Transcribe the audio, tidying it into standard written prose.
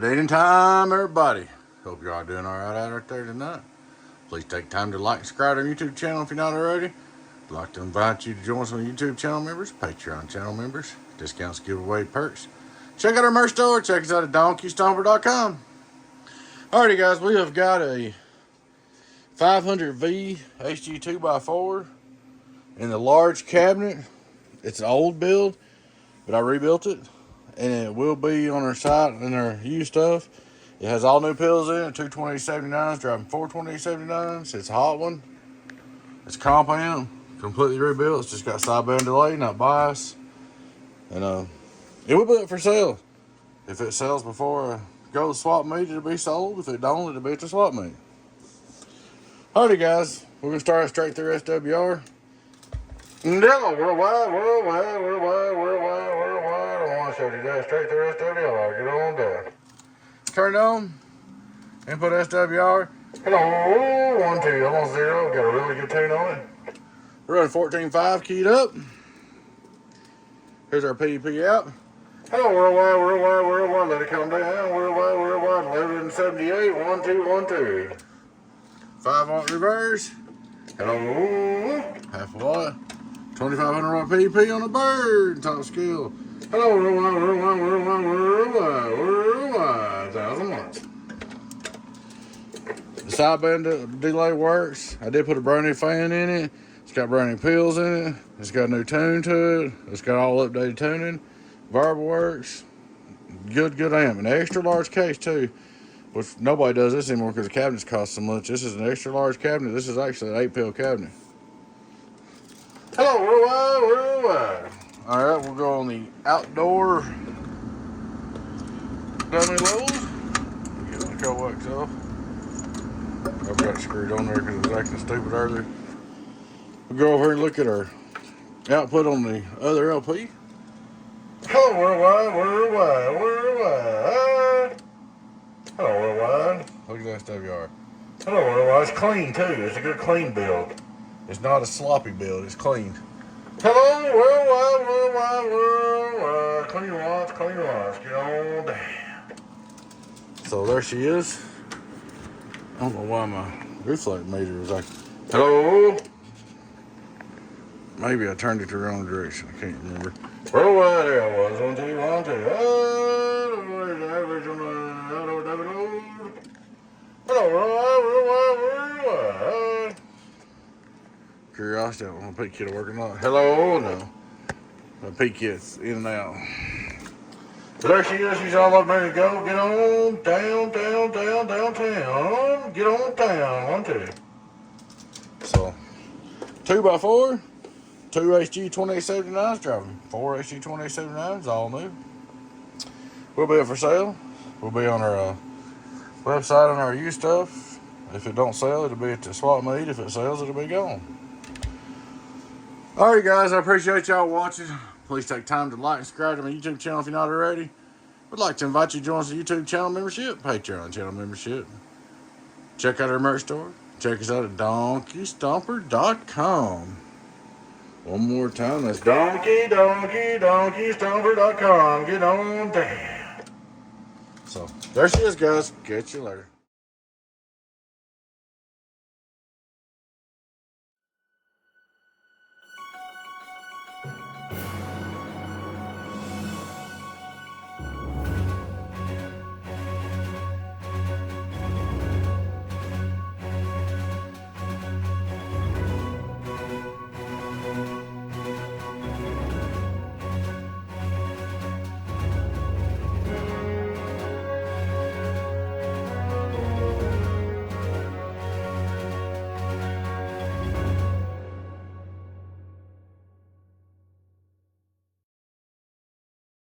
Good evening time, everybody. Hope you're all doing all right out there tonight. Please take time to like and subscribe to our YouTube channel if you're not already. I'd like to invite you to join some YouTube channel members, Patreon channel members, discounts, giveaway, perks. Check out our merch store. Check us out at Stomper.com. Alrighty, guys, we have got a 550V-HG-2X4 in the large cabinet. It's an old build, but I rebuilt it, and it will be on our site and our used stuff. It has all new pills in it, 220/79s, driving 420/79s. It's a hot one. It's comp amp, completely rebuilt. It's just got sideband delay, not bias. And it will be up for sale. If it sells before I go to the swap meet, it'll be sold. If it don't, it'll be at the swap meet. Alrighty, guys, we're gonna start straight through SWR. Hello, worldwide. I want to show you guys straight through SWR. Get on down. Turn it on. Input SWR. Hello, 1, 2, almost 0. Got a really good tune on it. We're running 14.5 keyed up. Here's our PEP out. Hello, worldwide. Let it come down. Worldwide. 1178. 1, 2, 1, 2. 5 watt reverse. Hello. Half a watt. 2500 watt PEP on the bird. Top scale. Hello, worldwide. 1,000 watts. The sideband delay works. I did put a brand new fan in it. It's got brand new pills in it. It's got a new tune to it. It's got all updated tuning. Variable works. Good amp. An extra large case too, which nobody does this anymore because the cabinets cost so much. This is an extra large cabinet. This is actually an 8-pill cabinet. Hello, worldwide. All right, we'll go on the outdoor dummy levels. Get the cold wax off. I've got it screwed on there because it was acting stupid earlier. We'll go over here and look at our output on the other LP. Hello, worldwide. Hello, worldwide. Look at that SWR. Hello, worldwide. It's clean too. It's a good clean build. It's not a sloppy build. It's clean. Hello, worldwide. Clean watts. Get on down. So there she is. I don't know why my reflect meter was like, hello. Maybe I turned it the wrong direction. I can't remember. Worldwide, there I was. 1, 2, 1, 2. Hello, worldwide. Curiosity, I don't know if my peak kit will work or not. Hello, no. My peak kit's in and out. So there she is. She's all up ready to go. Get on downtown. Get on down. 1, 2. So 2x4. 2 HG-2X4 driving 4 HG-2X4, all new. We'll be up for sale. We'll be on our website on our used stuff. If it don't sell, it'll be at the swap meet. If it sells, it'll be gone. Alright, guys, I appreciate y'all watching. Please take time to like and subscribe to my YouTube channel if you're not already. Would like to invite you to join us the YouTube channel membership, Patreon channel membership. Check out our merch store. Check us out at Stomper.com. One more time, that's Stomper.com. Get on down. So, there she is, guys. Catch you later.